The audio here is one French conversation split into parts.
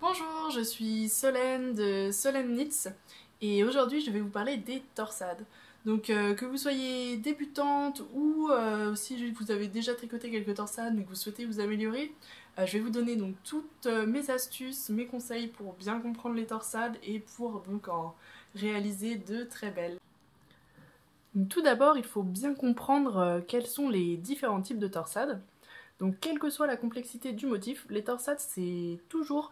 Bonjour, je suis Solène de Solène Knits et aujourd'hui je vais vous parler des torsades. Donc que vous soyez débutante ou si vous avez déjà tricoté quelques torsades mais que vous souhaitez vous améliorer, je vais vous donner donc toutes mes astuces, mes conseils pour bien comprendre les torsades et pour donc en réaliser de très belles. Donc, tout d'abord, il faut bien comprendre quels sont les différents types de torsades. Donc quelle que soit la complexité du motif, les torsades c'est toujours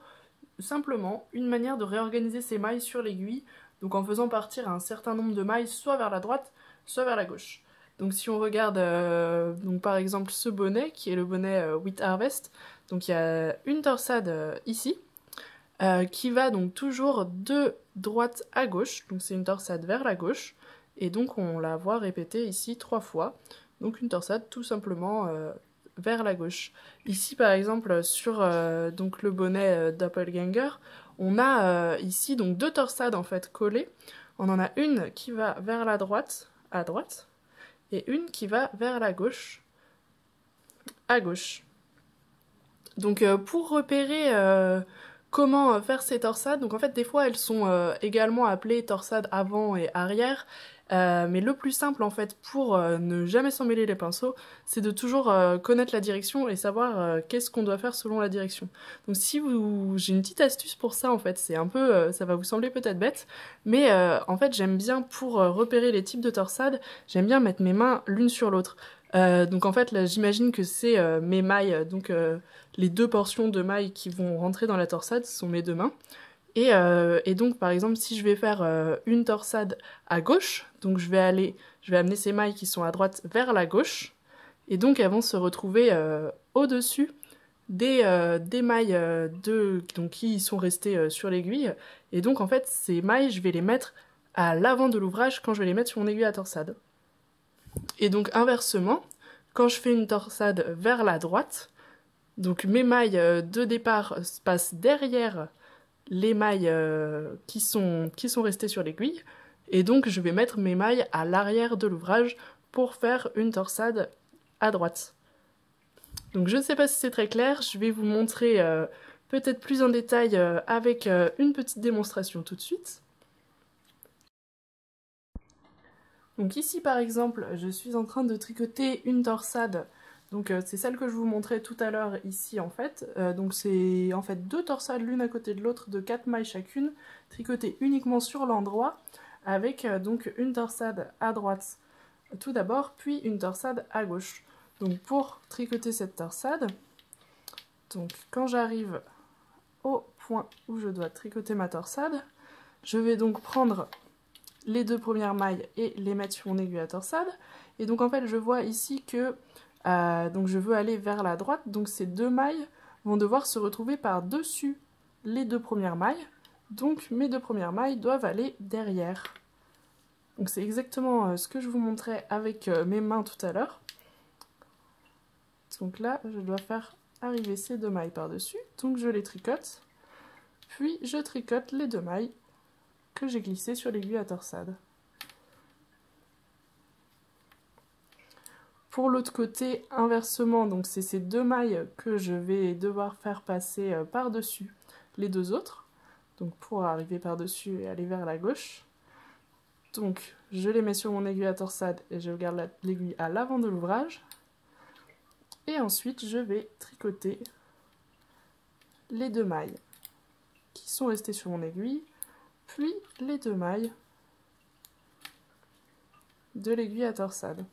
simplement une manière de réorganiser ses mailles sur l'aiguille, donc en faisant partir un certain nombre de mailles soit vers la droite, soit vers la gauche. Donc si on regarde donc par exemple ce bonnet, qui est le bonnet Wheat Harvest, donc il y a une torsade ici, qui va donc toujours de droite à gauche, donc c'est une torsade vers la gauche, et donc on la voit répéter ici 3 fois, donc une torsade tout simplement vers la gauche. Ici par exemple sur donc le bonnet Doppelganger, on a ici donc 2 torsades en fait collées. On en a une qui va vers la droite, à droite, et une qui va vers la gauche, à gauche. Donc pour repérer comment faire ces torsades, donc en fait des fois elles sont également appelées torsades avant et arrière, mais le plus simple en fait pour ne jamais s'en mêler les pinceaux, c'est de toujours connaître la direction et savoir qu'est-ce qu'on doit faire selon la direction. Donc si vous, j'ai une petite astuce pour ça en fait, c'est un peu, ça va vous sembler peut-être bête, mais en fait j'aime bien pour repérer les types de torsades, j'aime bien mettre mes mains l'une sur l'autre. Donc en fait là j'imagine que c'est mes mailles, donc les 2 portions de mailles qui vont rentrer dans la torsade sont mes 2 mains. Et donc par exemple si je vais faire une torsade à gauche, donc je vais amener ces mailles qui sont à droite vers la gauche, et donc elles vont se retrouver au-dessus des mailles donc, qui sont restées sur l'aiguille. Et donc en fait ces mailles je vais les mettre à l'avant de l'ouvrage quand je vais les mettre sur mon aiguille à torsade. Et donc inversement, quand je fais une torsade vers la droite, donc mes mailles de départ passent derrière les mailles qui sont restées sur l'aiguille, et donc je vais mettre mes mailles à l'arrière de l'ouvrage pour faire une torsade à droite. Donc je ne sais pas si c'est très clair, je vais vous montrer peut-être plus en détail avec une petite démonstration tout de suite. Donc ici par exemple, je suis en train de tricoter une torsade, donc c'est celle que je vous montrais tout à l'heure ici en fait. Donc c'est en fait 2 torsades l'une à côté de l'autre de 4 mailles chacune, tricotées uniquement sur l'endroit, avec donc une torsade à droite tout d'abord, puis une torsade à gauche. Donc pour tricoter cette torsade, donc quand j'arrive au point où je dois tricoter ma torsade, je vais donc prendre les 2 premières mailles et les mettre sur mon aiguille à torsade. Et donc en fait je vois ici que donc je veux aller vers la droite, donc ces 2 mailles vont devoir se retrouver par-dessus les 2 premières mailles. Donc mes 2 premières mailles doivent aller derrière. Donc c'est exactement ce que je vous montrais avec mes mains tout à l'heure. Donc là je dois faire arriver ces 2 mailles par-dessus, donc je les tricote, puis je tricote les 2 mailles que j'ai glissé sur l'aiguille à torsade. Pour l'autre côté, inversement, donc c'est ces 2 mailles que je vais devoir faire passer par-dessus les 2 autres, donc pour arriver par-dessus et aller vers la gauche. Donc je les mets sur mon aiguille à torsade et je garde l'aiguille à l'avant de l'ouvrage. Et ensuite je vais tricoter les 2 mailles qui sont restées sur mon aiguille, puis les 2 mailles de l'aiguille à torsade.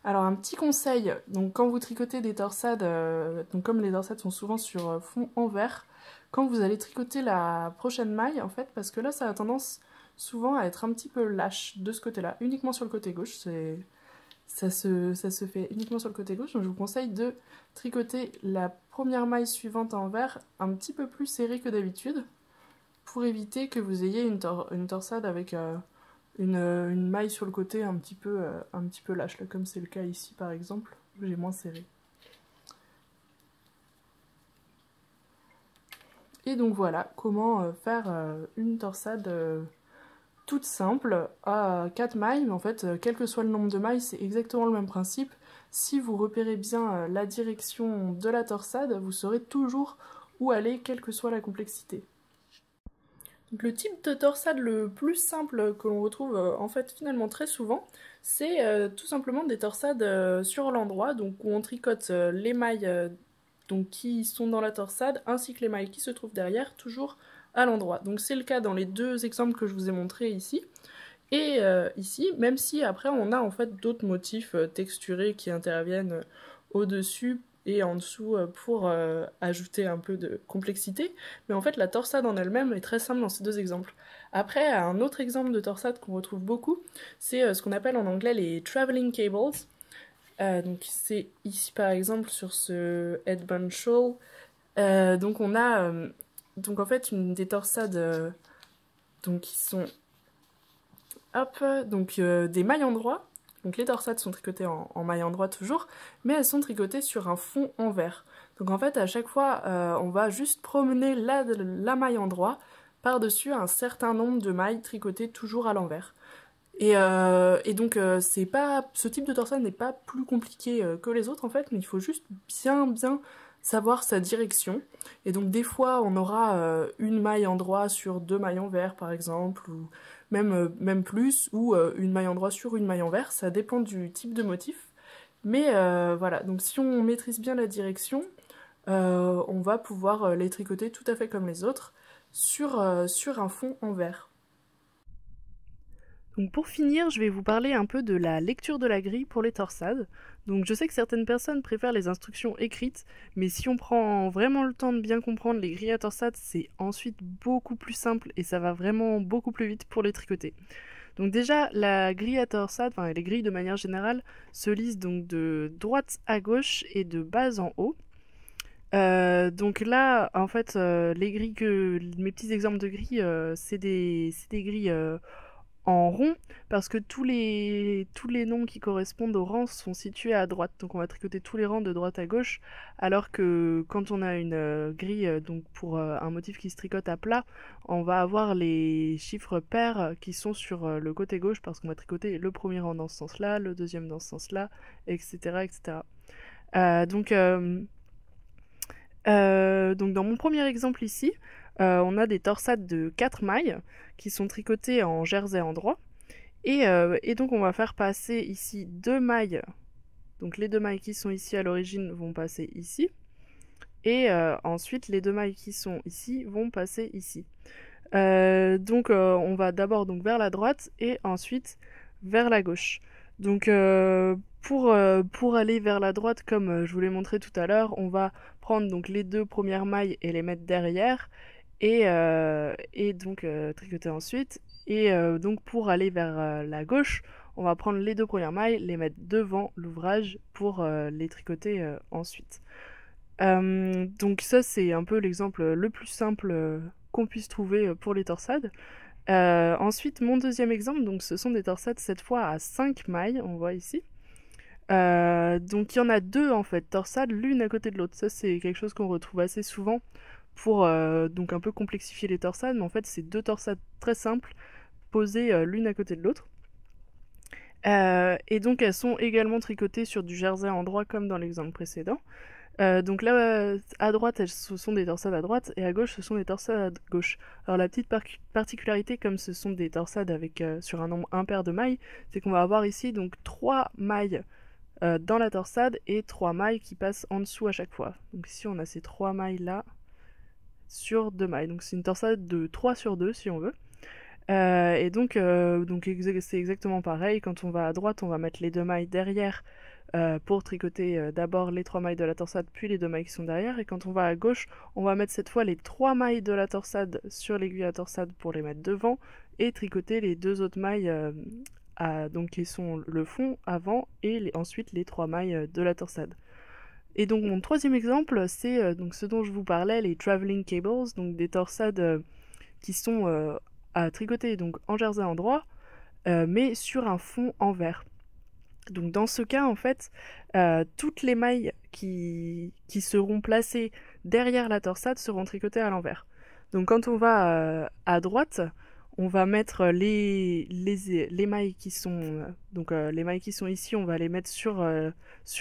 Alors un petit conseil, donc quand vous tricotez des torsades, donc comme les torsades sont souvent sur fond envers, quand vous allez tricoter la prochaine maille en fait, parce que là ça a tendance souvent à être un petit peu lâche de ce côté-là, uniquement sur le côté gauche, ça se fait uniquement sur le côté gauche, donc je vous conseille de tricoter la première maille suivante à envers un petit peu plus serrée que d'habitude, pour éviter que vous ayez une torsade avec une maille sur le côté un petit peu lâche, là, comme c'est le cas ici par exemple, où j'ai moins serré. Et donc voilà comment faire une torsade toute simple à 4 mailles, mais en fait quel que soit le nombre de mailles c'est exactement le même principe. Si vous repérez bien la direction de la torsade, vous saurez toujours où aller, quelle que soit la complexité. Donc, le type de torsade le plus simple que l'on retrouve en fait finalement très souvent, c'est tout simplement des torsades sur l'endroit, donc où on tricote les mailles donc, qui sont dans la torsade ainsi que les mailles qui se trouvent derrière, toujours à l'endroit. Donc c'est le cas dans les deux exemples que je vous ai montrés ici. Et ici, même si après on a en fait d'autres motifs texturés qui interviennent au-dessus et en dessous pour ajouter un peu de complexité, mais en fait la torsade en elle-même est très simple dans ces deux exemples. Après, un autre exemple de torsade qu'on retrouve beaucoup, c'est ce qu'on appelle en anglais les traveling cables. Donc c'est ici par exemple sur ce headband shawl. Donc on a donc en fait des torsades donc qui sont hop, donc des mailles en droit. Donc les torsades sont tricotées en mailles en droit toujours, mais elles sont tricotées sur un fond en vert. Donc en fait à chaque fois on va juste promener la maille en droit par-dessus un certain nombre de mailles tricotées toujours à l'envers. Et donc c'est pas, ce type de torsade n'est pas plus compliqué que les autres en fait, mais il faut juste bien savoir sa direction. Et donc des fois on aura une maille en droit sur deux mailles en vert par exemple, ou même plus, ou une maille en droit sur une maille en vert, ça dépend du type de motif. Mais voilà, donc si on maîtrise bien la direction, on va pouvoir les tricoter tout à fait comme les autres sur un fond en vert. Donc pour finir, je vais vous parler un peu de la lecture de la grille pour les torsades. Donc je sais que certaines personnes préfèrent les instructions écrites, mais si on prend vraiment le temps de bien comprendre les grilles à torsades, c'est ensuite beaucoup plus simple et ça va vraiment beaucoup plus vite pour les tricoter. Donc déjà, la grille à torsade, enfin les grilles de manière générale, se lisent donc de droite à gauche et de bas en haut. Donc là, en fait, mes petits exemples de grilles, c'est des grilles en rond, parce que tous les noms qui correspondent aux rangs sont situés à droite. Donc on va tricoter tous les rangs de droite à gauche, alors que quand on a une grille donc pour un motif qui se tricote à plat, on va avoir les chiffres pairs qui sont sur le côté gauche, parce qu'on va tricoter le premier rang dans ce sens-là, le deuxième dans ce sens-là, etc. etc. Donc dans mon premier exemple ici, on a des torsades de 4 mailles qui sont tricotées en jersey en droit. Et donc on va faire passer ici 2 mailles. Donc les 2 mailles qui sont ici à l'origine vont passer ici. Et ensuite les 2 mailles qui sont ici vont passer ici. Donc on va d'abord donc vers la droite et ensuite vers la gauche. Donc pour aller vers la droite, comme je vous l'ai montré tout à l'heure, on va prendre donc les 2 premières mailles et les mettre derrière et donc tricoter ensuite. Et donc pour aller vers la gauche, on va prendre les 2 premières mailles, les mettre devant l'ouvrage pour les tricoter ensuite. Donc ça c'est un peu l'exemple le plus simple qu'on puisse trouver pour les torsades. Ensuite, mon deuxième exemple, donc ce sont des torsades cette fois à 5 mailles, on voit ici. Donc il y en a 2 en fait, torsades l'une à côté de l'autre. Ça c'est quelque chose qu'on retrouve assez souvent pour donc un peu complexifier les torsades, mais en fait c'est 2 torsades très simples posées l'une à côté de l'autre. Et donc elles sont également tricotées sur du jersey en droit comme dans l'exemple précédent. Donc là, à droite, ce sont des torsades à droite, et à gauche, ce sont des torsades à gauche. Alors la petite particularité, comme ce sont des torsades avec sur un nombre impair de mailles, c'est qu'on va avoir ici donc 3 mailles dans la torsade et 3 mailles qui passent en dessous à chaque fois. Donc ici, on a ces 3 mailles là sur 2 mailles. Donc c'est une torsade de 3 sur 2 si on veut. Et donc c'est exactement pareil. Quand on va à droite, on va mettre les 2 mailles derrière pour tricoter d'abord les 3 mailles de la torsade puis les 2 mailles qui sont derrière, et quand on va à gauche on va mettre cette fois les 3 mailles de la torsade sur l'aiguille à torsade pour les mettre devant et tricoter les 2 autres mailles donc qui sont le fond avant et ensuite les 3 mailles de la torsade. Et donc mon troisième exemple c'est donc ce dont je vous parlais, les traveling cables, donc des torsades qui sont à tricoter donc en jersey en droit mais sur un fond en vert. Donc dans ce cas, en fait, toutes les mailles qui seront placées derrière la torsade seront tricotées à l'envers. Donc quand on va à droite, on va mettre les mailles qui sont les mailles qui sont ici, on va les mettre sur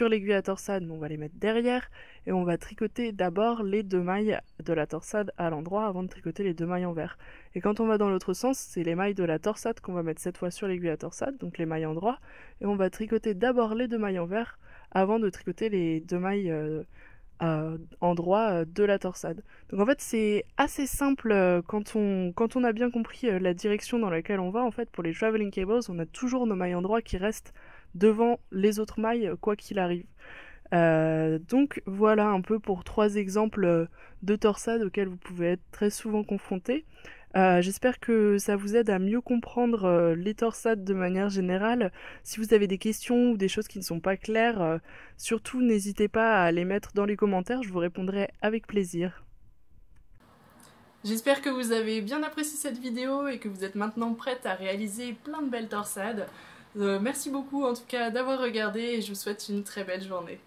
l'aiguille à torsade, mais on va les mettre derrière et on va tricoter d'abord les 2 mailles de la torsade à l'endroit avant de tricoter les 2 mailles envers. Et quand on va dans l'autre sens, c'est les mailles de la torsade qu'on va mettre cette fois sur l'aiguille à torsade, donc les mailles endroit, et on va tricoter d'abord les 2 mailles envers avant de tricoter les 2 mailles endroit de la torsade. Donc en fait c'est assez simple quand on a bien compris la direction dans laquelle on va. En fait pour les traveling cables on a toujours nos mailles endroit qui restent devant les autres mailles quoi qu'il arrive. Donc voilà un peu pour 3 exemples de torsades auxquels vous pouvez être très souvent confrontés. J'espère que ça vous aide à mieux comprendre les torsades de manière générale. Si vous avez des questions ou des choses qui ne sont pas claires, surtout n'hésitez pas à les mettre dans les commentaires, je vous répondrai avec plaisir. J'espère que vous avez bien apprécié cette vidéo et que vous êtes maintenant prête à réaliser plein de belles torsades. Merci beaucoup en tout cas d'avoir regardé et je vous souhaite une très belle journée.